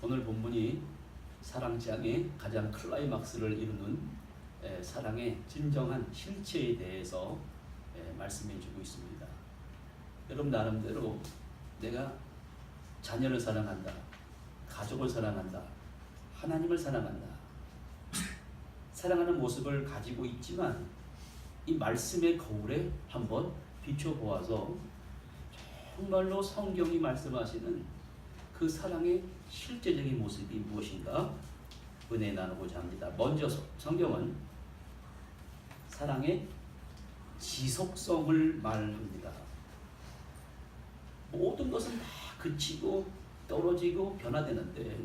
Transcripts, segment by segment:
오늘 본문이 사랑장의 가장 클라이막스를 이루는 사랑의 진정한 실체에 대해서 말씀해 주고 있습니다. 여러분 나름대로 내가 자녀를 사랑한다, 가족을 사랑한다, 하나님을 사랑한다, 사랑하는 모습을 가지고 있지만 이 말씀의 거울에 한번 비춰보아서 정말로 성경이 말씀하시는 그 사랑의 실제적인 모습이 무엇인가 은혜 나누고자 합니다. 먼저 성경은 사랑의 지속성을 말합니다. 모든 것은 다 그치고 떨어지고 변화되는데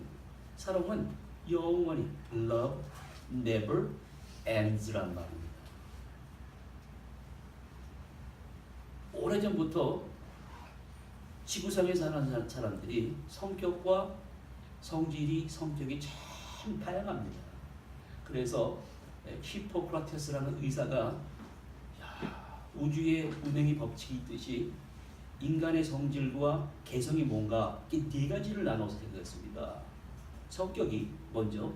사랑은 영원히 love never ends란 말입니다. 오래전부터 지구상에 사는 사람들이 성격과 성격이 참 다양합니다. 그래서 히포크라테스라는 의사가 우주의 운행의 법칙이 있듯이 인간의 성질과 개성이 뭔가 이 네 가지를 나눠서 생각했습니다. 성격이 먼저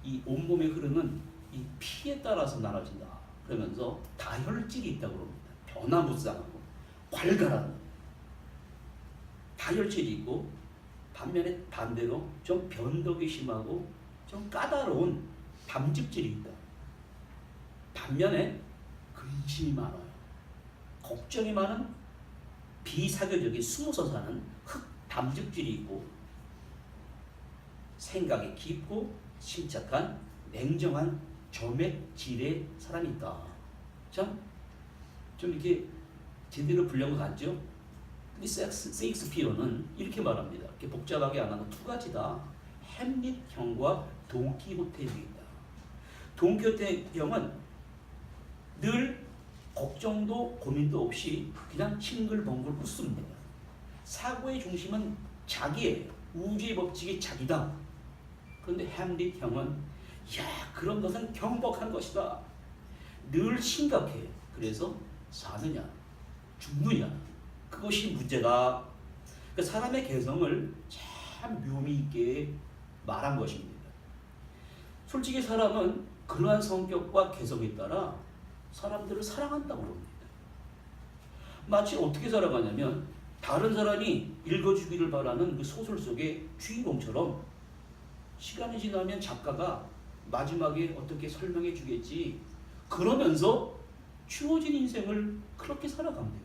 이 온몸에 흐르는 이 피에 따라서 나눠진다. 그러면서 다혈질이 있다고 합니다. 변화무쌍하고 괄괄한 다혈질이 있고 반면에 반대로 좀 변덕이 심하고 좀 까다로운 담즙질이 있다. 반면에 근심이 많아요. 걱정이 많은 비사교적인 숨어서 사는 흑담즙질이 있고 생각이 깊고 침착한 냉정한 점액질의 사람이 있다. 참 좀 이렇게 제대로 분量같죠? 근데 세익스피어는 이렇게 말합니다. 이렇게 복잡하게 안 하고 두 가지다. 햄릿형과 돈키호테형이다. 돈키호테형은 늘 걱정도 고민도 없이 그냥 싱글벙글 웃습니다. 사고의 중심은 자기예요. 우주의 법칙이 자기다. 그런데 햄릿형은 그런 것은 경박한 것이다. 늘 심각해. 그래서 사느냐 죽느냐 그것이 문제다. 그러니까 사람의 개성을 참 묘미 있게 말한 것입니다. 솔직히 사람은 그러한 성격과 개성에 따라 사람들을 사랑한다고 합니다. 마치 어떻게 살아가냐면 다른 사람이 읽어주기를 바라는 그 소설 속의 주인공처럼 시간이 지나면 작가가 마지막에 어떻게 설명해 주겠지. 그러면서 주어진 인생을 그렇게 살아갑니다.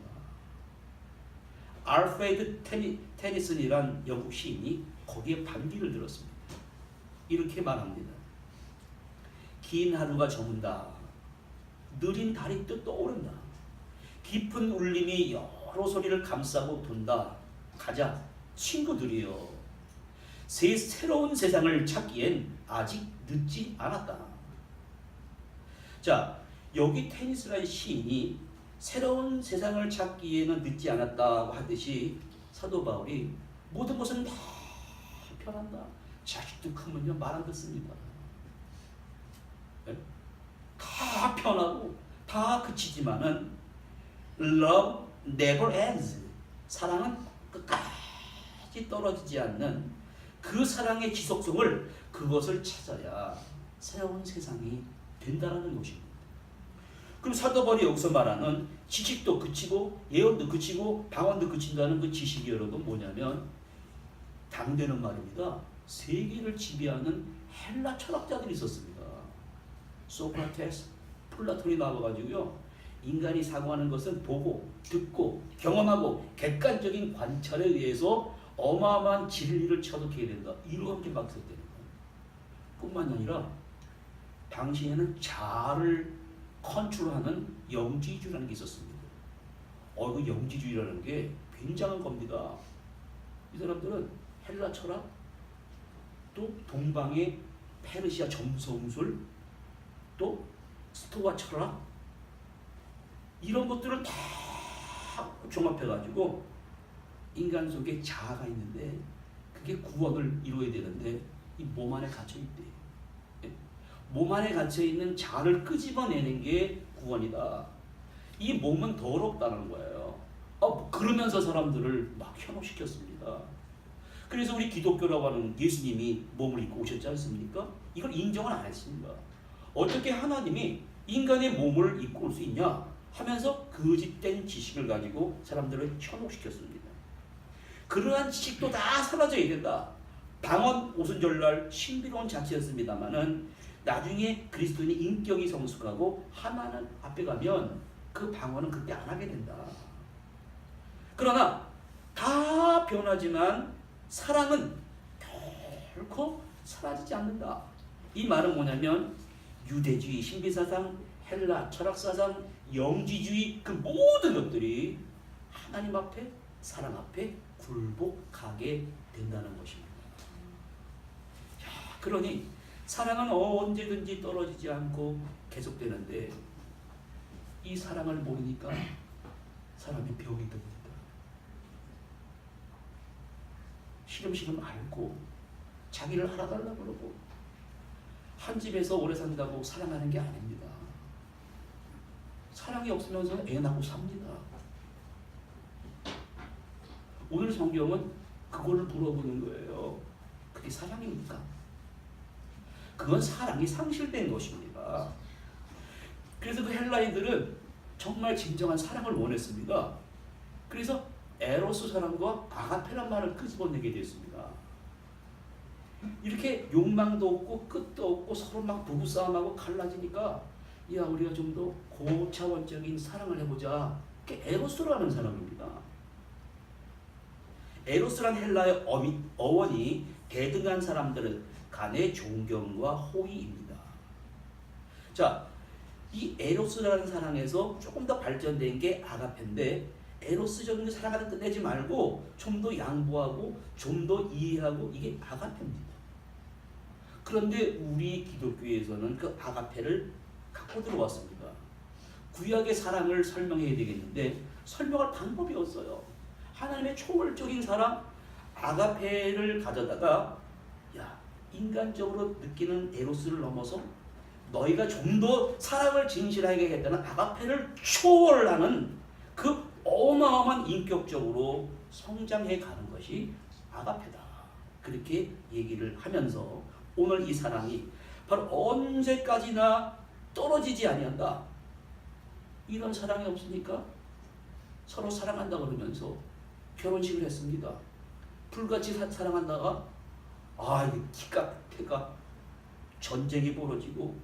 알프레드 테니슨이란 영국 시인이 거기에 반기를 들었습니다. 이렇게 말합니다. 긴 하루가 저문다. 느린 달이 또 떠오른다. 깊은 울림이 여러 소리를 감싸고 돈다. 가자 친구들이여. 새로운 세상을 찾기엔 아직 늦지 않았다. 자, 여기 테니스라는 시인이 새로운 세상을 찾기에는 늦지 않았다고 하듯이 사도 바울이 모든 것은 다 편한다. 자식도 크면요 말 안 듣습니다. 다 편하고 다 그치지만은 love never ends. 사랑은 끝까지 떨어지지 않는 그 사랑의 지속성을 그것을 찾아야 새로운 세상이 된다는 것입니다. 그럼 사도 바울이 여기서 말하는 지식도 그치고 예언도 그치고 방언도 그친다는 그 지식이 여러분 뭐냐면 당대는 말입니다. 세계를 지배하는 헬라 철학자들이 있었습니다. 소크라테스, 플라톤이 나와가지고요. 인간이 사고하는 것은 보고 듣고 경험하고 객관적인 관찰에 의해서 어마어마한 진리를 처득해야 된다. 이렇게 막 썼다는 거예요. 뿐만 아니라 당시에는 자아를 컨트롤하는 영지주의라는 게 있었습니다. 그 영지주의라는 게 굉장한 겁니다. 이 사람들은 헬라 철학, 또 동방의 페르시아 점성술, 또 스토아 철학 이런 것들을 다 종합해가지고 인간 속에 자아가 있는데 그게 구원을 이루어야 되는데 이 몸 안에 갇혀있대. 몸 안에 갇혀있는 자아를 끄집어내는 게 구원이다. 이 몸은 더럽다는 거예요. 그러면서 사람들을 막 현혹시켰습니다. 그래서 우리 기독교라고 하는 예수님이 몸을 입고 오셨지 않습니까? 이걸 인정을 안 했습니다. 어떻게 하나님이 인간의 몸을 입고 올 수 있냐 하면서 거짓된 지식을 가지고 사람들을 현혹시켰습니다. 그러한 지식도 다 사라져야 된다. 방언 오순절날 신비로운 자체였습니다만은 나중에 그리스도인의 인격이 성숙하고 하나님 앞에 가면 그 방언은 그때 안 하게 된다. 그러나 다 변하지만 사랑은 결코 사라지지 않는다. 이 말은 뭐냐면 유대주의, 신비사상, 헬라, 철학사상, 영지주의 그 모든 것들이 하나님 앞에, 사랑 앞에 굴복하게 된다는 것입니다. 그러니 사랑은 언제든지 떨어지지 않고 계속되는데 이 사랑을 모르니까 사람이 병이 듭니다. 시름시름 앓고 자기를 알아달라고 그러고 한 집에서 오래 산다고 사랑하는 게 아닙니다. 사랑이 없으면서 애 낳고 삽니다. 오늘 성경은 그거를 물어보는 거예요. 그게 사랑입니까? 그건 사랑이 상실된 것입니다. 그래서 그 헬라인들은 정말 진정한 사랑을 원했습니다. 그래서 에로스 사랑과 아가페란 말을 끄집어내게 됐습니다. 이렇게 욕망도 없고 끝도 없고 서로 막 부부싸움하고 갈라지니까 야 우리가 좀 더 고차원적인 사랑을 해보자. 그게 에로스라는 사람입니다. 에로스란 헬라의 어원이 대등한 사람들 간의 존경과 호의입니다. 자, 이 에로스라는 사랑에서 조금 더 발전된 게 아가페인데 에로스적인 사랑을 끝내지 말고 좀 더 양보하고 좀 더 이해하고 이게 아가페입니다. 그런데 우리 기독교에서는 그 아가페를 갖고 들어왔습니다. 구약의 사랑을 설명해야 되겠는데 설명할 방법이 없어요. 하나님의 초월적인 사랑 아가페를 가져다가 야 인간적으로 느끼는 에로스를 넘어서 너희가 좀 더 사랑을 진실하게 하겠다는 아가페를 초월하는 그 어마어마한 인격적으로 성장해 가는 것이 아가페다. 그렇게 얘기를 하면서 오늘 이 사랑이 바로 언제까지나 떨어지지 아니한다. 이런 사랑이 없으니까 서로 사랑한다 그러면서 결혼식을 했습니다. 불같이 사랑한다가 이게 기가 태가 전쟁이 벌어지고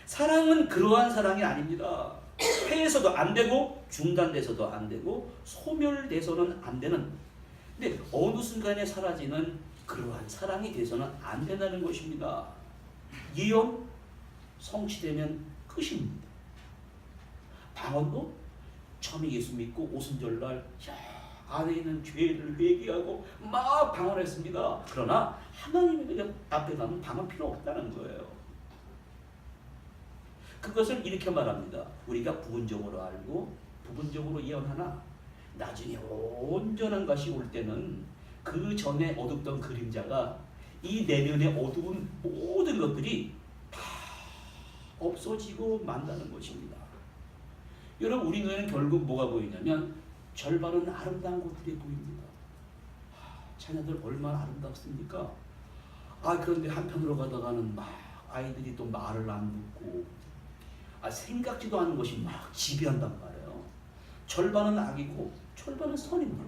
사랑은 그러한 사랑이 아닙니다. 회에서도 안 되고 중단돼서도 안 되고 소멸돼서는 안 되는 근데 어느 순간에 사라지는 그러한 사랑이 돼서는 안 된다는 것입니다. 이혼 성취되면 끝입니다. 방언도 처음에 예수 믿고 오순절날 안에 있는 죄를 회개하고 막 방언했습니다. 그러나 하나님의 앞에 가면 방언 필요 없다는 거예요. 그것을 이렇게 말합니다. 우리가 부분적으로 알고 부분적으로 예언하나 나중에 온전한 것이 올 때는 그 전에 어둡던 그림자가 이 내면의 어두운 모든 것들이 다 없어지고 만다는 것입니다. 여러분 우리 눈에는 결국 뭐가 보이냐면 절반은 아름다운 것들이 보입니다. 자녀들 얼마나 아름답습니까? 그런데 한편으로 가다가는 막 아이들이 또 말을 안 듣고 생각지도 않은 것이 막 지배한단 말이에요. 절반은 악이고 절반은 선입니다.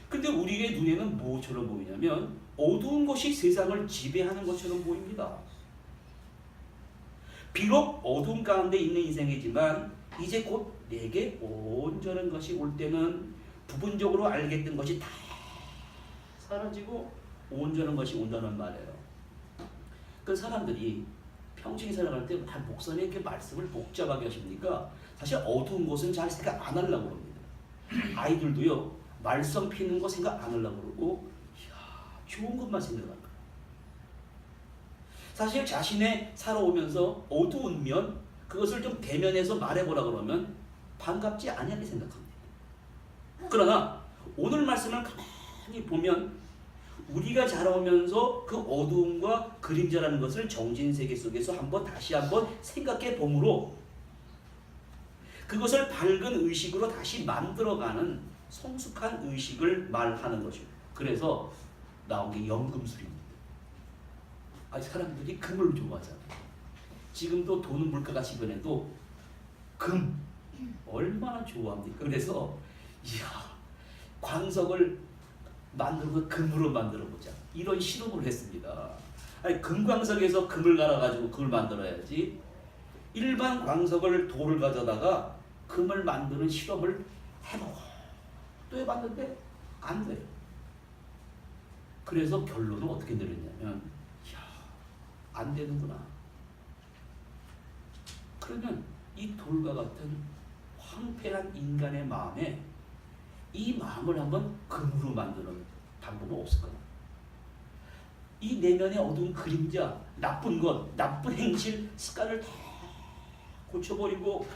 근데 우리의 눈에는 뭐처럼 보이냐면 어두운 것이 세상을 지배하는 것처럼 보입니다. 비록 어두운 가운데 있는 인생이지만 이제 곧 내게 온전한 것이 올 때는 부분적으로 알겠던 것이 다 사라지고 온전한 것이 온다는 말이에요. 그 사람들이 평생 살아갈 때 목사님 이렇게 말씀을 복잡하게 하십니까? 사실 어두운 것은 잘 생각 안 하려고 합니다. 아이들도요 말썽 피는 거 생각 안 하려고 그러고 좋은 것만 생각할 거예요. 사실 자신의 살아오면서 어두운 면 그것을 좀 대면해서 말해보라 그러면 반갑지 아니하게 생각합니다. 그러나 오늘 말씀을 가만히 보면 우리가 자라오면서 그 어두움과 그림자라는 것을 정신세계 속에서 다시 한번 생각해 보므로 그것을 밝은 의식으로 다시 만들어가는 성숙한 의식을 말하는 것입니다. 그래서 나온 게 연금술입니다. 사람들이 금을 좋아하잖아요. 지금도 돈은 물가가 시변해도 금 얼마나 좋아합니까? 그래서 광석을 만들고 금으로 만들어 보자 이런 실험을 했습니다. 금광석에서 금을 갈아가지고 금을 만들어야지 일반 광석을 돌을 가져다가 금을 만드는 실험을 해보고 또 해봤는데 안 돼요. 그래서 결론은 어떻게 내렸냐면 안 되는구나. 그러면 이 돌과 같은 황폐한 인간의 마음에 이 마음을 한번 금으로 만드는 방법은 없을까? 이 내면의 어두운 그림자, 나쁜 것, 나쁜 행실, 습관을 다 고쳐버리고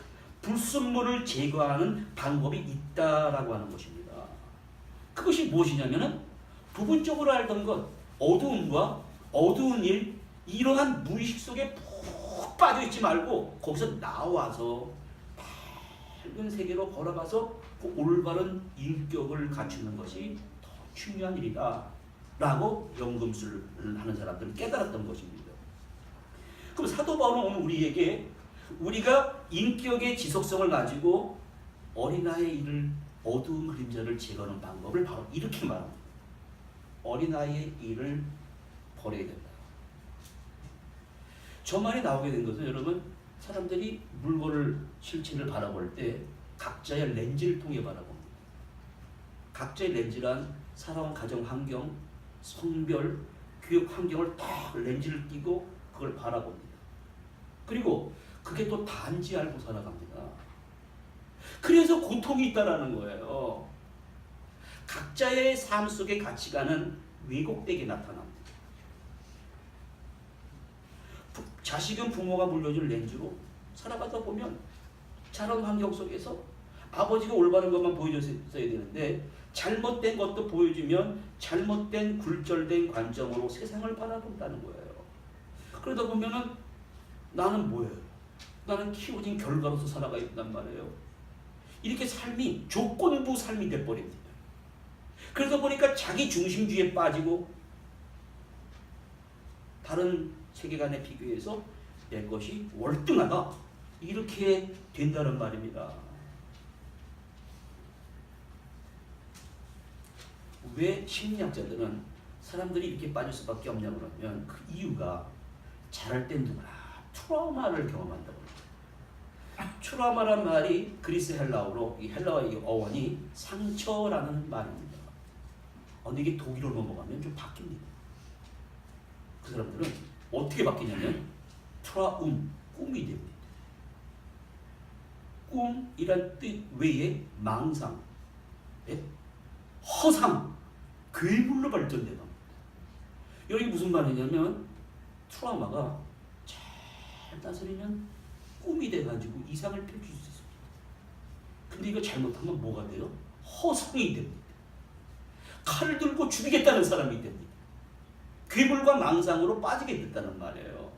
불순물을 제거하는 방법이 있다라고 하는 것입니다. 그것이 무엇이냐면은 부분적으로 알던 것, 어두움과 어두운 일, 이러한 무의식 속에 푹 빠져있지 말고 거기서 나와서 밝은 세계로 걸어가서 그 올바른 인격을 갖추는 것이 더 중요한 일이다 라고 연금술을 하는 사람들은 깨달았던 것입니다. 그럼 사도 바울은 오늘 우리에게 우리가 인격의 지속성을 가지고 어린아이의 일을 어두운 그림자를 제거하는 방법을 바로 이렇게 말합니다. 어린아이의 일을 버려야 된다. 저 말이 나오게 된 것은 여러분 사람들이 물건을 실체를 바라볼 때 각자의 렌즈를 통해 바라봅니다. 각자의 렌즈란 살아온 가정 환경, 성별, 교육 환경을 다 렌즈를 끼고 그걸 바라봅니다. 그리고 그게 또 단지 알고 살아갑니다. 그래서 고통이 있다라는 거예요. 각자의 삶 속의 가치관은 왜곡되게 나타납니다. 자식은 부모가 물려준 렌즈로 살아가다 보면 자란 환경 속에서 아버지가 올바른 것만 보여줬어야 되는데 잘못된 것도 보여주면 잘못된 굴절된 관점으로 세상을 바라본다는 거예요. 그러다 보면은 나는 뭐예요? 나는 키워진 결과로서 살아가 있단 말이에요. 이렇게 삶이 조건부 삶이 돼버립니다. 그러다 보니까 자기 중심주의에 빠지고 다른 세계관에 비교해서 내 것이 월등하다 이렇게 된다는 말입니다. 왜 심리학자들은 사람들이 이렇게 빠질 수밖에 없냐고 그러면 그 이유가 자랄 땐 누구나 트라우마를 경험한다고 합니다. 트라우마란 말이 그리스 헬라어로 이 헬라어의 어원이 상처라는 말입니다. 근데 이게 독일어로 넘어가면 좀 바뀝니다. 그 사람들은 어떻게 바뀌냐면 트라움, 꿈이 됩니다. 꿈이란 뜻 외에 망상, 허상, 괴물로 발전되는 겁니다. 여기 무슨 말이냐면 트라우마가 잘 다스리면 꿈이 돼가지고 이상을 펼칠 수 있습니다. 근데 이거 잘못하면 뭐가 돼요? 허상이 됩니다. 칼을 들고 죽이겠다는 사람이 됩니다. 괴물과 망상으로 빠지게 됐다는 말이에요.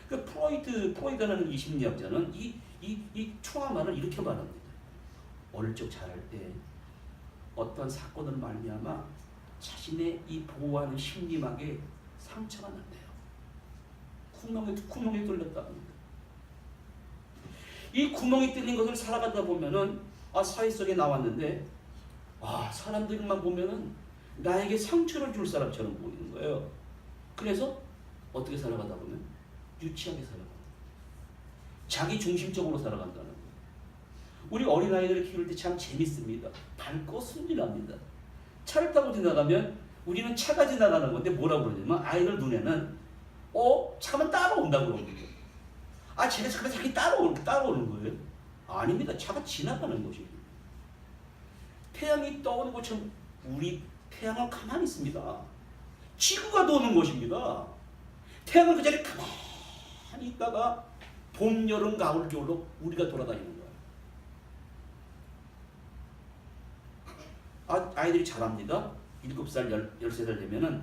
그 프로이드라는 이 심리학자는 이 트라우마를 이렇게 말합니다. 어릴 적 자랄 때 어떤 사건을 말미암아 자신의 이 보호하는 심리막에 상처가 난대요. 구멍에 뚫렸다 합니다. 이 구멍이 뚫린 것을 살아가다 보면은 사회 속에 나왔는데 사람들만 보면은 나에게 상처를 줄 사람처럼 보이는 거예요. 그래서 어떻게 살아가다 보면 유치하게 살아갑니다. 자기 중심적으로 살아간다는 거예요. 우리 어린아이들을 키울 때 참 재밌습니다. 밝고 순진합니다. 차를 타고 지나가면 우리는 차가 지나가는 건데 뭐라고 그러냐면 아이들 눈에는 차만 따라온다고 그러거든요. 쟤네 차가 자기 따라오는 거예요. 아닙니다. 차가 지나가는 것입니다. 태양이 떠오는 것처럼 우리 태양은 가만히 있습니다. 지구가 도는 것입니다. 태양은 그 자리에 가만히 있다가 봄, 여름, 가을, 겨울로 우리가 돌아다니는 거예요. 아이들이 잘합니다. 7살, 13살 되면은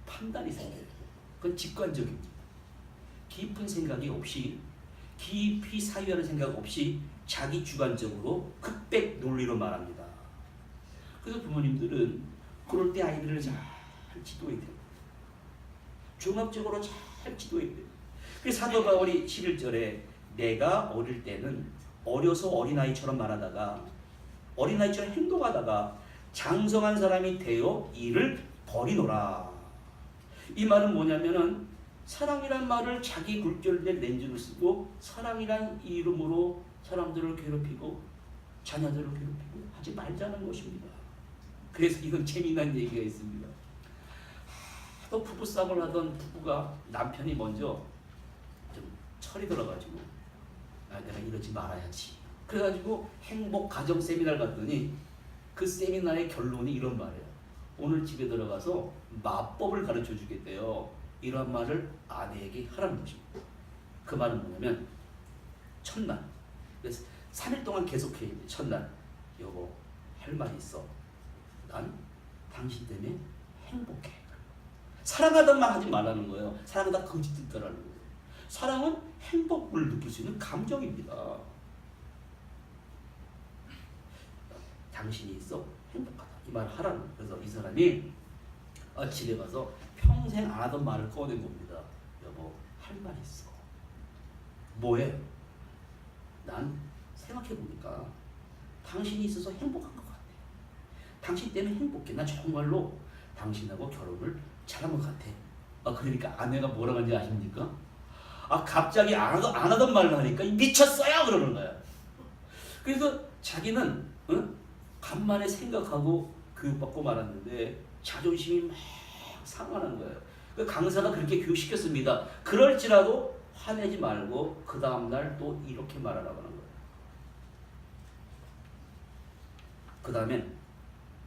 판단이 생겨요. 그건 직관적입니다. 깊은 생각이 없이 깊이 사유하는 생각 없이 자기 주관적으로 흑백 논리로 말합니다. 그래서 부모님들은 그럴 때 아이들을 잘 지도해야 돼요. 종합적으로 잘 지도해야 돼요. 그래서 사도 바울이 11절에 내가 어릴 때는 어려서 어린아이처럼 말하다가 어린아이처럼 행동하다가 장성한 사람이 되어 이를 버리노라. 이 말은 뭐냐면은 사랑이란 말을 자기 굴절된 렌즈로 쓰고 사랑이란 이름으로 사람들을 괴롭히고 자녀들을 괴롭히고 하지 말자는 것입니다. 그래서 이건 재미난 얘기가 있습니다. 또 부부싸움을 하던 부부가 남편이 먼저 좀 철이 들어가지고 내가 이러지 말아야지. 그래가지고 행복 가정 세미나를 갔더니 그 세미나의 결론이 이런 말이에요. 오늘 집에 들어가서 마법을 가르쳐 주겠대요. 이런 말을 아내에게 하라는 것입니다. 그 말은 뭐냐면 첫날, 그래서 3일 동안 계속해야 돼. 첫날, 여보 할 말이 있어. 난 당신 때문에 행복해. 사랑하던 말 하지 말라는 거예요. 사랑은 다 거짓 듣더라는 거예요. 사랑은 행복을 느낄 수 있는 감정입니다. 당신이 있어 행복하다. 이 말을 하라는 거예요. 그래서 이 사람이 집에 가서 평생 안 하던 말을 꺼낸 겁니다. 여보 할 말 있어. 뭐해? 난 생각해보니까 당신이 있어서 행복한 것 같아. 당신 때문에 행복해. 난 정말로 당신하고 결혼을 잘한 것 같아. 그러니까 아내가 뭐라고 하는지 아십니까? 갑자기 안 하던 말을 하니까 미쳤어요! 그러는 거야. 그래서 자기는 간만에 생각하고 교육받고 말았는데 자존심이 막 상하는 거예요. 그 강사가 그렇게 교육시켰습니다. 그럴지라도 화내지 말고 그 다음날 또 이렇게 말하라고 하는 거예요. 그 다음엔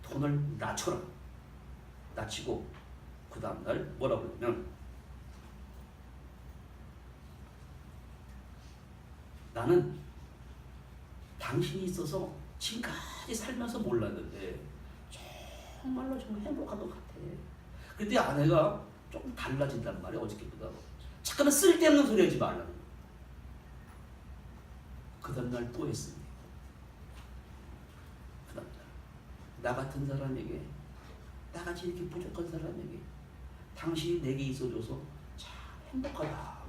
톤을 낮춰라. 낮추고 그 다음날 뭐라고 그러냐면 나는 당신이 있어서 지금까지 살면서 몰랐는데 정말로 정말 행복한 것 같아. 그때 아내가 조금 달라진단 말이야. 어저께보다. 잠깐만 쓸데없는 소리 하지 말라는 거야. 그 다음날 또 했습니다. 그 다음날 나 같은 사람에게 나같이 이렇게 부족한 사람에게 당신이 내게 있어줘서 참 행복하다.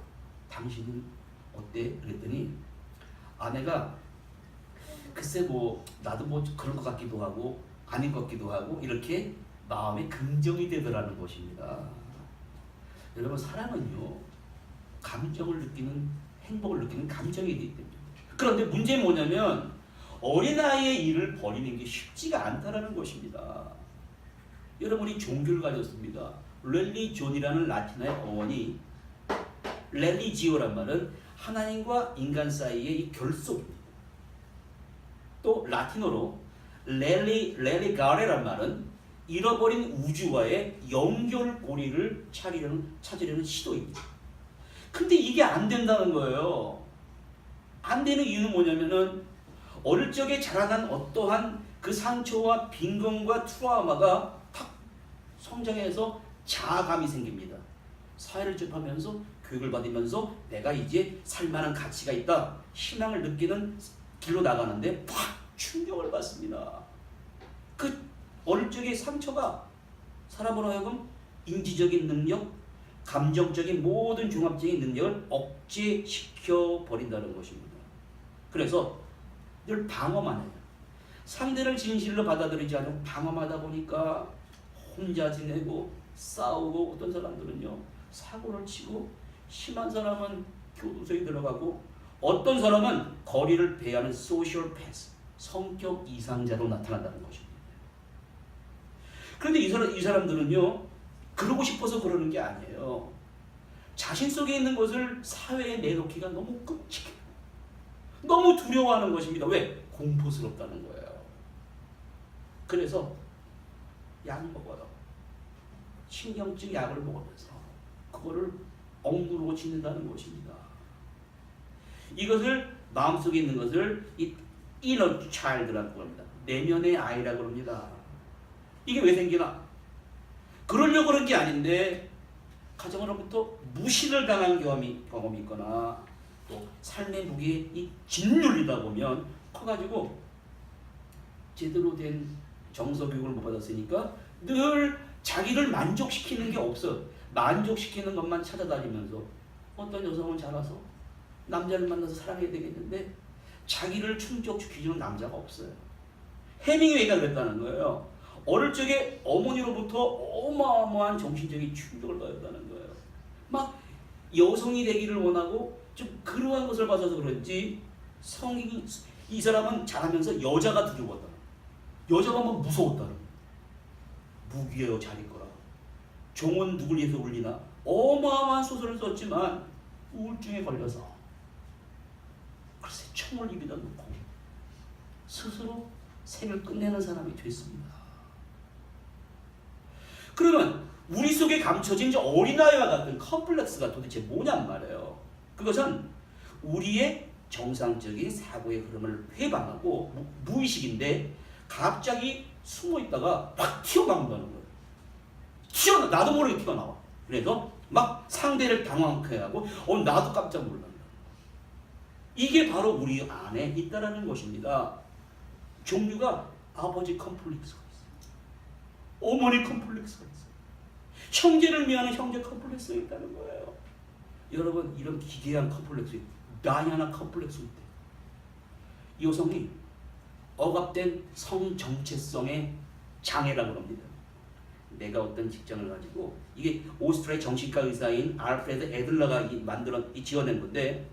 당신은 어때? 그랬더니 아내가 글쎄 나도 그런 것 같기도 하고 아닌 것 같기도 하고 이렇게 마음에 긍정이 되더라는 것입니다. 여러분 사랑은요 감정을 느끼는 행복을 느끼는 감정이 되기 때문에. 그런데 문제는 뭐냐면 어린아이의 일을 버리는 게 쉽지가 않다라는 것입니다. 여러분이 종교를 가졌습니다. 렐리존이라는 라틴어의 어원이 렐리지오란 말은 하나님과 인간 사이의 이 결속입니다. 또 라틴어로 렐리가레란 말은 잃어버린 우주와의 연결고리를 찾으려는 시도입니다. 근데 이게 안 된다는 거예요. 안 되는 이유는 뭐냐면은 어릴 적에 자라난 어떠한 그 상처와 빈곤과 트라우마가 탁 성장해서 자아감이 생깁니다. 사회를 접하면서 교육을 받으면서 내가 이제 살만한 가치가 있다. 희망을 느끼는 길로 나가는데 팍 충격을 받습니다. 그 어릴 적의 상처가 사람으로 하여금 인지적인 능력, 감정적인 모든 종합적인 능력을 억제시켜 버린다는 것입니다. 그래서 늘 방어만 해요. 상대를 진실로 받아들이지 않고 방어하다 보니까 혼자 지내고 싸우고 어떤 사람들은요 사고를 치고 심한 사람은 교도소에 들어가고 어떤 사람은 거리를 배회하는 소셜 패스, 성격 이상자로 나타난다는 것입니다. 그런데 이 사람들은요 그러고 싶어서 그러는 게 아니에요. 자신 속에 있는 것을 사회에 내놓기가 너무 끔찍해요. 너무 두려워하는 것입니다. 왜? 공포스럽다는 거예요. 그래서 약 먹어요. 신경증 약을 먹으면서 그거를 억누르고 지낸다는 것입니다. 이것을 마음속에 있는 것을 이 inner child라고 합니다. 내면의 아이라고 합니다. 이게 왜 생기나? 그러려고 그런 게 아닌데 가정으로부터 무시를 당한 경험이 있거나 또 삶의 무게에 짓눌리다 보면 커가지고 제대로 된 정서 교육을 못 받았으니까 늘 자기를 만족시키는 게 없어. 만족시키는 것만 찾아다니면서 어떤 여성은 자라서 남자를 만나서 사랑해야 되겠는데 자기를 충족시키는 남자가 없어요. 해밍웨이가 그랬다는 거예요. 어릴 적에 어머니로부터 어마어마한 정신적인 충격을 받았다는 거예요. 막 여성이 되기를 원하고 좀 그러한 것을 봐서 그런지 이 사람은 자라면서 여자가 두려웠다. 여자가 막 무서웠다. 무기여 자리 거라. 종은 누굴 위해서 울리나. 어마어마한 소설을 썼지만 우울증에 걸려서 글쎄 총을 입에다 놓고 스스로 생을 끝내는 사람이 됐습니다. 그러면 우리 속에 감춰진 저 어린아이와 같은 컴플렉스가 도대체 뭐냔 말이에요. 그것은 우리의 정상적인 사고의 흐름을 회방하고 무의식인데 갑자기 숨어있다가 확 튀어나온다는 거예요. 나도 모르게 튀어나와. 그래서 막 상대를 당황케 하고 나도 깜짝 놀란다. 이게 바로 우리 안에 있다라는 것입니다. 종류가 아버지 컴플렉스가 있어요. 어머니 컴플렉스가 있어요. 형제를 미워하는 형제 컴플렉스가 있다는 거예요. 여러분 이런 기괴한 컴플렉스, 다이아나 컴플렉스 있대. 이 여성이 억압된 성정체성의 장애라고 합니다. 내가 어떤 직장을 가지고 이게 오스트리아 정신과 의사인 알프레드 애들러가 지어낸 건데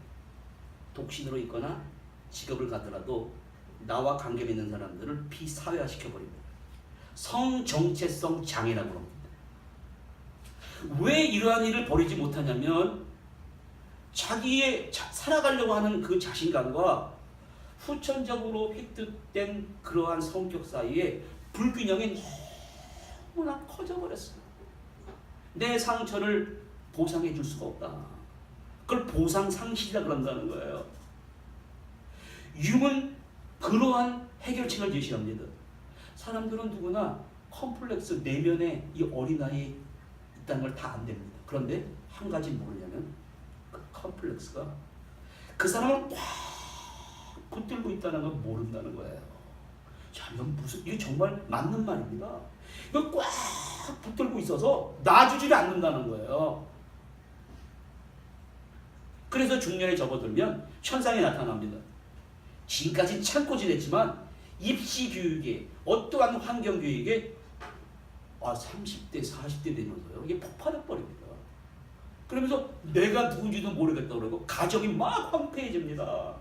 독신으로 있거나 직업을 갖더라도 나와 관계 있는 사람들을 비사회화시켜버립니다. 성정체성 장애라고 합니다. 왜 이러한 일을 벌이지 못하냐면 자기의 살아가려고 하는 그 자신감과 후천적으로 획득된 그러한 성격 사이에 불균형이 너무나 커져버렸어요. 내 상처를 보상해 줄 수가 없다. 그걸 보상상실이라 그런다는 거예요. 융은 그러한 해결책을 제시합니다. 사람들은 누구나 컴플렉스 내면에 이 어린아이 있다는 걸 다 안답니다. 그런데 한 가지 모르냐면 그 컴플렉스가 그 사람을 꽉 붙들고 있다는 걸 모른다는 거예요. 자, 이게 정말 맞는 말입니다. 이거 꽉 붙들고 있어서 놔주지를 않는다는 거예요. 그래서 중년에 접어들면 현상이 나타납니다. 지금까지 참고 지냈지만 입시 교육에 어떠한 환경 교육에 30대, 40대 되면서요. 이게 폭발해 버립니다. 그러면서 내가 누군지도 모르겠다 그러고 가정이 막 황폐해집니다.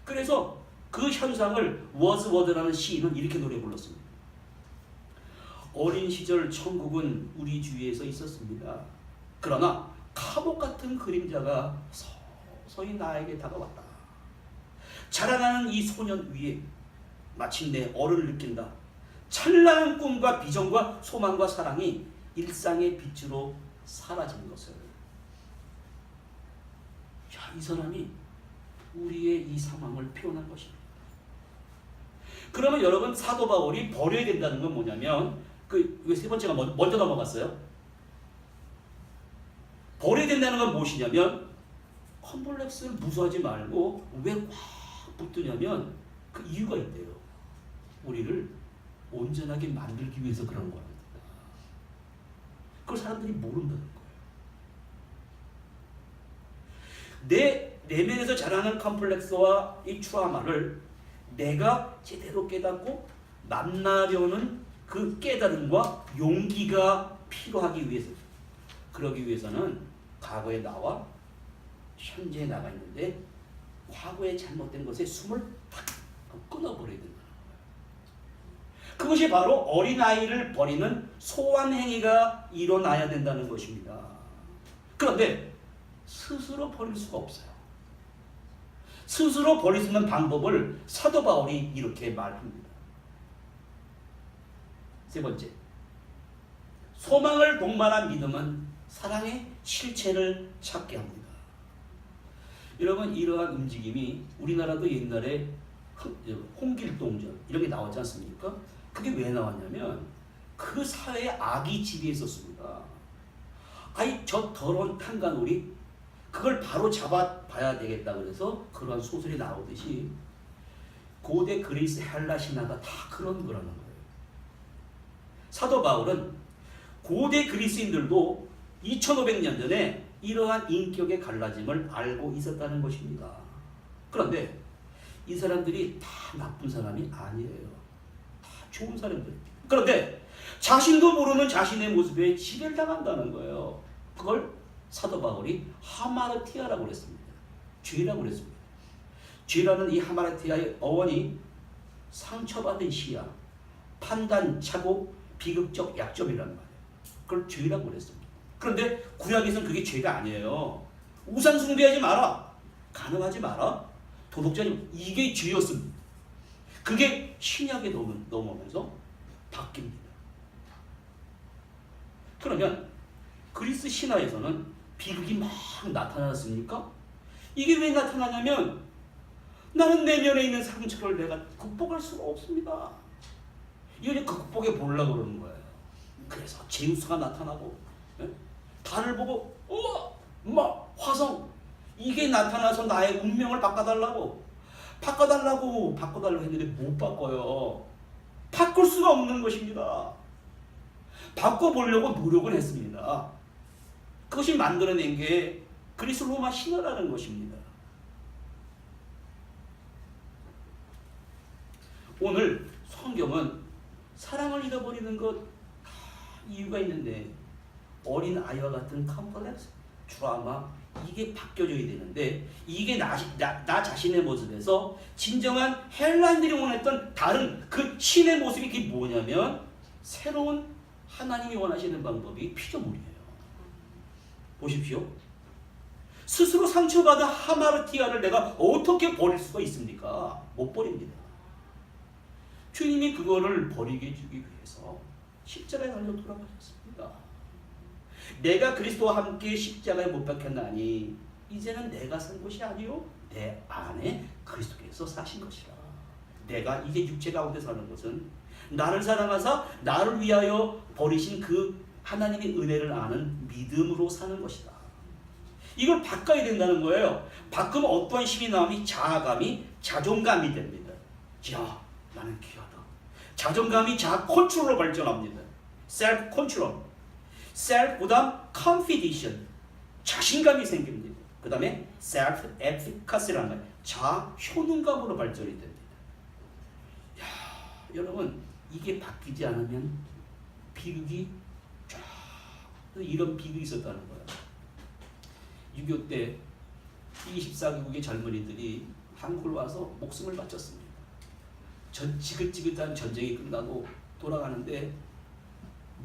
그래서 그 현상을 워즈워드라는 시인은 이렇게 노래 불렀습니다. 어린 시절 천국은 우리 주위에서 있었습니다. 그러나 감옥 같은 그림자가 서서히 나에게 다가왔다. 자라나는 이 소년 위에 마침내 어른을 느낀다. 찬란한 꿈과 비전과 소망과 사랑이 일상의 빛으로 사라진 것을. 자, 이 사람이 우리의 이 상황을 표현한 것입니다. 그러면 여러분 사도 바울이 버려야 된다는 건 뭐냐면 왜 세 번째가 먼저 넘어갔어요? 버려야 된다는 건 무엇이냐면 컴플렉스를 무수하지 말고 왜 꽉 붙드냐면 그 이유가 있대요. 우리를 온전하게 만들기 위해서 그런 겁니다. 그걸 사람들이 모른다는 거예요. 내 내면에서 자라는 컴플렉스와 이 트라우마를 내가 제대로 깨닫고 만나려는 그 깨달음과 용기가 필요하기 위해서, 그러기 위해서는 과거의 나와 현재에 나가 있는데 과거에 잘못된 것에 숨을 탁 끊어버려야 된다는 거예요. 그것이 바로 어린아이를 버리는 소환 행위가 일어나야 된다는 것입니다. 그런데 스스로 버릴 수가 없어요. 스스로 버릴 수 있는 방법을 사도 바울이 이렇게 말합니다. 세 번째, 소망을 동반한 믿음은 사랑의 실체를 찾게 합니다. 여러분, 이러한 움직임이 우리나라도 옛날에 홍길동전 이런 게 나왔지 않습니까? 그게 왜 나왔냐면 그 사회에 악이 지배했었습니다. 저 더러운 탄간우리 그걸 바로 잡아봐야 되겠다 그래서 그런 소설이 나오듯이 고대 그리스 헬라 신화가 다 그런 거라는 거예요. 사도 바울은 고대 그리스인들도 2500년 전에 이러한 인격의 갈라짐을 알고 있었다는 것입니다. 그런데 이 사람들이 다 나쁜 사람이 아니에요. 다 좋은 사람들입니다. 그런데 자신도 모르는 자신의 모습에 지배를 당한다는 거예요. 그걸 사도 바울이 하마르티아라고 그랬습니다. 죄라고 그랬습니다. 죄라는 이 하마르티아의 어원이 상처받은 시야, 판단 착오, 비극적 약점이란 말이에요. 그걸 죄라고 그랬습니다. 그런데 구약에서는 그게 죄가 아니에요. 우상 숭배하지 마라, 간음하지 마라, 도덕자님, 이게 죄였습니다. 그게 신약에 넘어오면서 바뀝니다. 그러면 그리스 신화에서는 비극이 막 나타났습니까? 이게 왜 나타나냐면 나는 내면에 있는 상처를 내가 극복할 수가 없습니다. 이걸 극복해 보려고 그러는 거예요. 그래서 제우스가 나타나고, 달을 보고 막 화성, 이게 나타나서 나의 운명을 바꿔달라고 했는데 못 바꿔요. 바꿀 수가 없는 것입니다. 바꿔보려고 노력을 했습니다. 그것이 만들어낸 게 그리스 로마 신화라는 것입니다. 오늘 성경은 사랑을 잃어버리는 것 이유가 있는데, 어린 아이와 같은 컴플렉스, 트라우마, 이게 바뀌어져야 되는데, 이게 나 자신의 모습에서 진정한 헬라인들이 원했던 다른 그 신의 모습이 그게 뭐냐면 새로운 하나님이 원하시는 방법이 피조물이에요. 보십시오. 스스로 상처받은 하마르티아를 내가 어떻게 버릴 수가 있습니까? 못 버립니다. 주님이 그거를 버리게 해주기 위해서 십자가에 달려 돌아가셨습니다. 내가 그리스도와 함께 십자가에 못 박혔나니 이제는 내가 산 것이 아니요 내 안에 그리스도께서 사신 것이라. 내가 이제 육체 가운데 사는 것은 나를 사랑하사 나를 위하여 버리신 그 하나님의 은혜를 아는 믿음으로 사는 것이다. 이걸 바꿔야 된다는 거예요. 바꾸면 어떠한 힘이 나오니 자아감이 자존감이 됩니다. 야, 나는 귀하다. 자존감이 자아 컨트롤로 발전합니다. 셀프 컨트롤. 셀프 그다음 컨피디션. 자신감이 생깁니다. 그다음에 셀프 에피카시라는 말. 자아 효능감으로 발전이 됩니다. 야, 여러분, 이게 바뀌지 않으면 비극이 쫙 이런 비극이 있었다는 거예요. 6.25 때 24개국의 젊은이들이 한국을 와서 목숨을 바쳤습니다. 지긋지긋한 전쟁이 끝나고 돌아가는데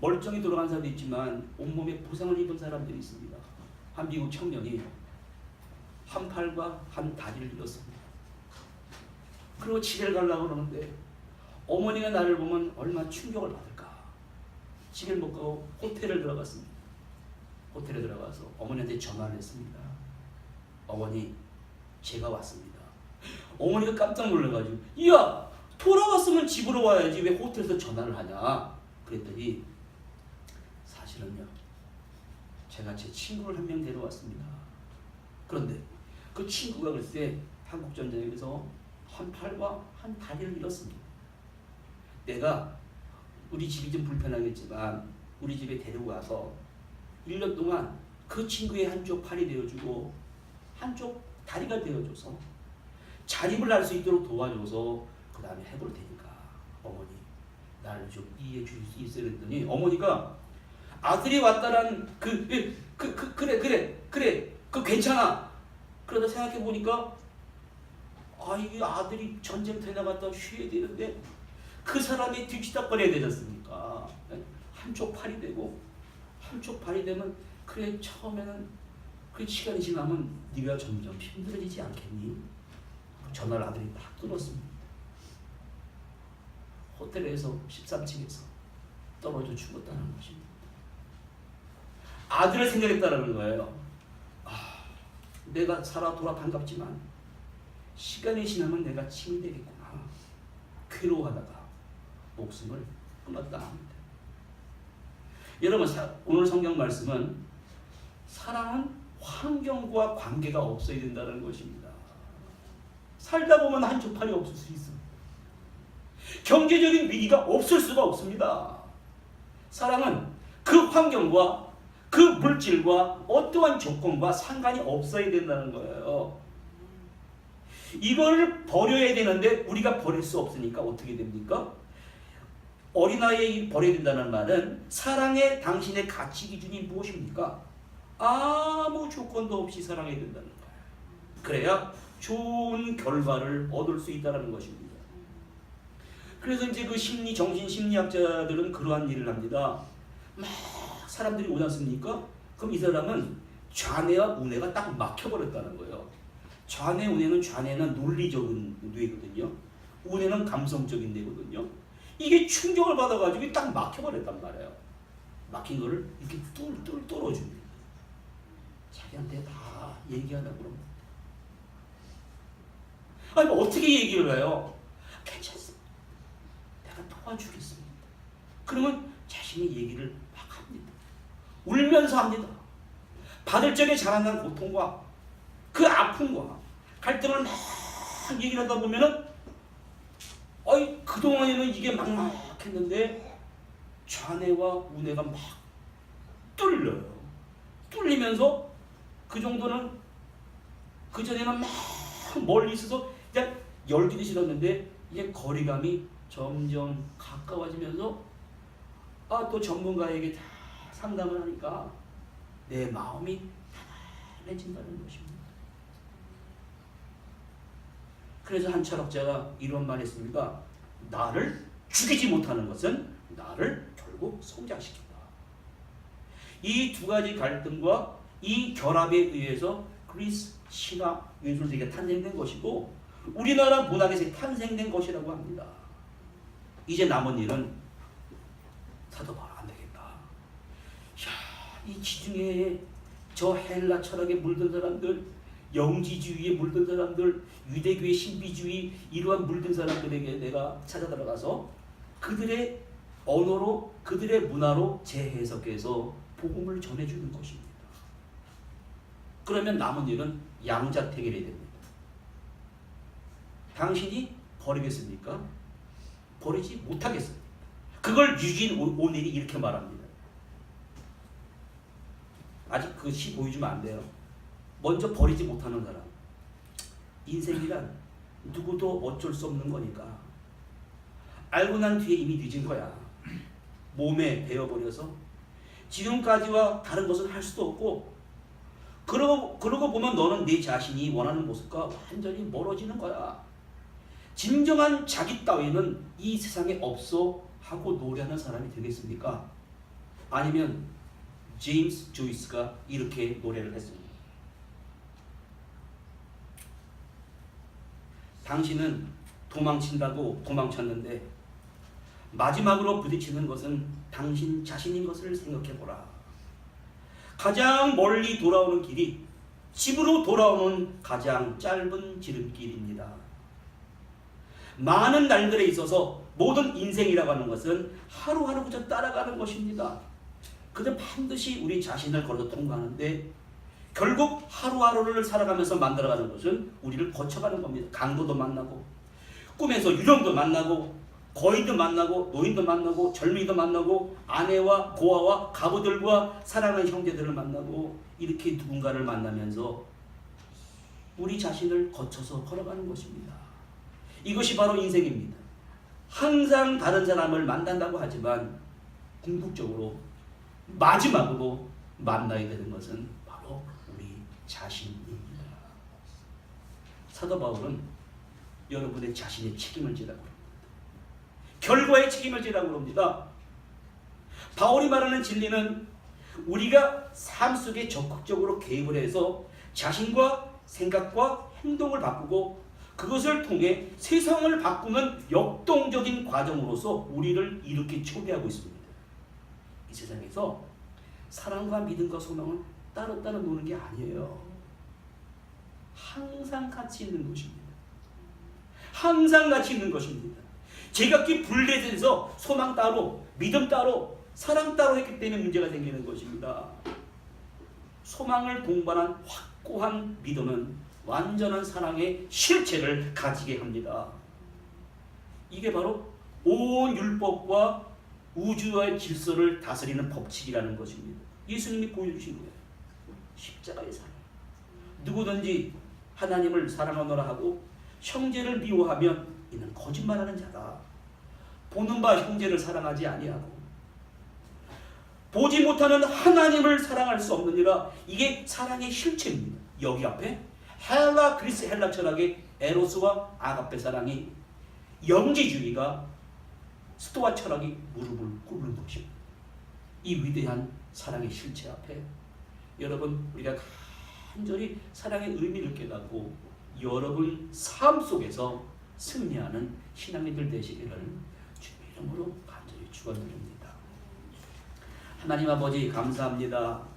멀쩡히 돌아간 사람도 있지만 온몸에 부상을 입은 사람들이 있습니다. 한 미국 청년이 한 팔과 한 다리를 잃었습니다. 그리고 집에 가려고 그러는데 어머니가 나를 보면 얼마나 충격을 받을까. 집에 못 가고 호텔에 들어갔습니다. 호텔에 들어가서 어머니한테 전화를 했습니다. 어머니, 제가 왔습니다. 어머니가 깜짝 놀라가지고, 야, 돌아왔으면 집으로 와야지 왜 호텔에서 전화를 하냐. 그랬더니 사실은요, 제가 제 친구를 한 명 데려왔습니다. 그런데 그 친구가 글쎄 한국전쟁에서 한 팔과 한 다리를 잃었습니다. 내가 우리 집이 좀 불편하겠지만 우리 집에 데리고 가서 1년 동안 그 친구의 한쪽 팔이 되어주고 한쪽 다리가 되어줘서 자립을 할 수 있도록 도와줘서 그 다음에 해볼 테니까 어머니 나를 좀 이해해 줄 수 있어야 했더니 어머니가 아들이 왔다라는 그래 괜찮아. 그러다 생각해 보니까 이 아들이 전쟁터에 나갔다 쉬어야 되는데 그 사람이 뒤치다꺼내야 되지 않습니까? 한쪽 팔이 되고 한쪽 발이 되면 그래 처음에는 그 시간이 지나면 네가 점점 힘들어지지 않겠니? 전화를 아들이 딱 끊었습니다. 호텔에서 13층에서 떨어져 죽었다는 것입니다. 아들을 생각했다는 거예요. 내가 살아 돌아 반갑지만 시간이 지나면 내가 짐이 되겠구나. 괴로워하다가 목숨을 끊었다 합니다. 여러분, 오늘 성경 말씀은 사랑은 환경과 관계가 없어야 된다는 것입니다. 살다 보면 한쪽 팔이 없을 수 있습니다. 경제적인 위기가 없을 수가 없습니다. 사랑은 그 환경과 그 물질과 어떠한 조건과 상관이 없어야 된다는 거예요. 이걸 버려야 되는데 우리가 버릴 수 없으니까 어떻게 됩니까? 어린아이에 버려야 된다는 말은 사랑의 당신의 가치 기준이 무엇입니까? 아무 조건도 없이 사랑해야 된다는 거예요. 그래야 좋은 결과를 얻을 수 있다는 것입니다. 그래서 이제 그 정신심리학자들은 그러한 일을 합니다. 막 사람들이 오지 않습니까? 그럼 이 사람은 좌뇌와 우뇌가 딱 막혀버렸다는 거예요. 좌뇌, 우뇌는 좌뇌는 논리적인 뇌거든요. 우뇌는 감성적인 뇌거든요. 이게 충격을 받아가지고 딱 막혀버렸단 말이에요. 막힌 거를 이렇게 뚫 뚫어줍니다. 자기한테 다 얘기하다 그러면 아니 뭐 어떻게 얘기를 해요? 괜찮습니다. 내가 도와주겠습니다. 그러면 자신이 얘기를 막 합니다. 울면서 합니다. 받을 적에 자라난 고통과 그 아픔과 갈등을 막 얘기를 하다 보면은 그동안에는 이게 막막했는데 좌뇌와 우뇌가 막 뚫려요. 뚫리면서 그 정도는 그전에는 막 멀리 있어서 그냥 열기도 싫었는데 이제 거리감이 점점 가까워지면서 또 전문가에게 다 상담을 하니까 내 마음이 편안해진다는 것입니다. 그래서 한 철학자가 이런 말을 했습니다. 나를 죽이지 못하는 것은 나를 결국 성장시킨다. 이 두 가지 갈등과 이 결합에 의해서 그리스 신화 예술세계가 탄생된 것이고 우리나라 문학에서 탄생된 것이라고 합니다. 이제 남은 일은 사도바울 안 되겠다. 이 지중해에 저 헬라 철학에 물든 사람들, 영지주의에 물든 사람들, 유대교의 신비주의 이러한 물든 사람들에게 내가 찾아 들어가서 그들의 언어로 그들의 문화로 재해석해서 복음을 전해주는 것입니다. 그러면 남은 일은 양자택일이 됩니다. 당신이 버리겠습니까? 버리지 못하겠습니다. 그걸 유진 오닐이 이렇게 말합니다. 아직 그 시 보여주면 안 돼요. 먼저 버리지 못하는 사람. 인생이란 누구도 어쩔 수 없는 거니까 알고 난 뒤에 이미 늦은 거야. 몸에 배어버려서 지금까지와 다른 것을 할 수도 없고 그러고 보면 너는 네 자신이 원하는 모습과 완전히 멀어지는 거야. 진정한 자기 따위는 이 세상에 없어 하고 노래하는 사람이 되겠습니까? 아니면 제임스 조이스가 이렇게 노래를 했습니다. 당신은 도망친다고 도망쳤는데 마지막으로 부딪히는 것은 당신 자신인 것을 생각해보라. 가장 멀리 돌아오는 길이 집으로 돌아오는 가장 짧은 지름길입니다. 많은 날들에 있어서 모든 인생이라고 하는 것은 하루하루 그저 따라가는 것입니다. 그저 반드시 우리 자신을 걸어 통과하는데 결국 하루하루를 살아가면서 만들어가는 것은 우리를 거쳐가는 겁니다. 강도도 만나고 꿈에서 유령도 만나고 거인도 만나고 노인도 만나고 젊은이도 만나고 아내와 고아와 가부들과 사랑하는 형제들을 만나고 이렇게 누군가를 만나면서 우리 자신을 거쳐서 걸어가는 것입니다. 이것이 바로 인생입니다. 항상 다른 사람을 만난다고 하지만 궁극적으로 마지막으로 만나야 되는 것은 바로 우리 자신입니다. 사도 바울은 여러분의 자신의 책임을 지라고 합니다. 결과의 책임을 지라고 합니다. 바울이 말하는 진리는 우리가 삶 속에 적극적으로 개입을 해서 자신과 생각과 행동을 바꾸고 그것을 통해 세상을 바꾸는 역동적인 과정으로서 우리를 이렇게 초대하고 있습니다. 이 세상에서 사랑과 믿음과 소망은 따로따로 노는 게 아니에요. 항상 같이 있는 것입니다. 항상 같이 있는 것입니다. 제각기 분리돼서 소망 따로, 믿음 따로, 사랑 따로 했기 때문에 문제가 생기는 것입니다. 소망을 동반한 확고한 믿음은 완전한 사랑의 실체를 가지게 합니다. 이게 바로 온 율법과 우주의 질서를 다스리는 법칙이라는 것입니다. 예수님이 보여주신 거예요. 십자가의 사랑. 누구든지 하나님을 사랑하노라 하고 형제를 미워하면 이는 거짓말하는 자다. 보는 바 형제를 사랑하지 아니하고 보지 못하는 하나님을 사랑할 수 없느니라. 이게 사랑의 실체입니다. 여기 앞에 그리스 헬라 철학의 에로스와 아가페 사랑이, 영지주의가 스토아 철학이 무릎을 꿇는 것입니다. 이 위대한 사랑의 실체 앞에 여러분, 우리가 간절히 사랑의 의미를 깨닫고 여러분 삶 속에서 승리하는 신앙인들 되시기를 주님의 이름으로 간절히 축원드립니다. 하나님 아버지 감사합니다.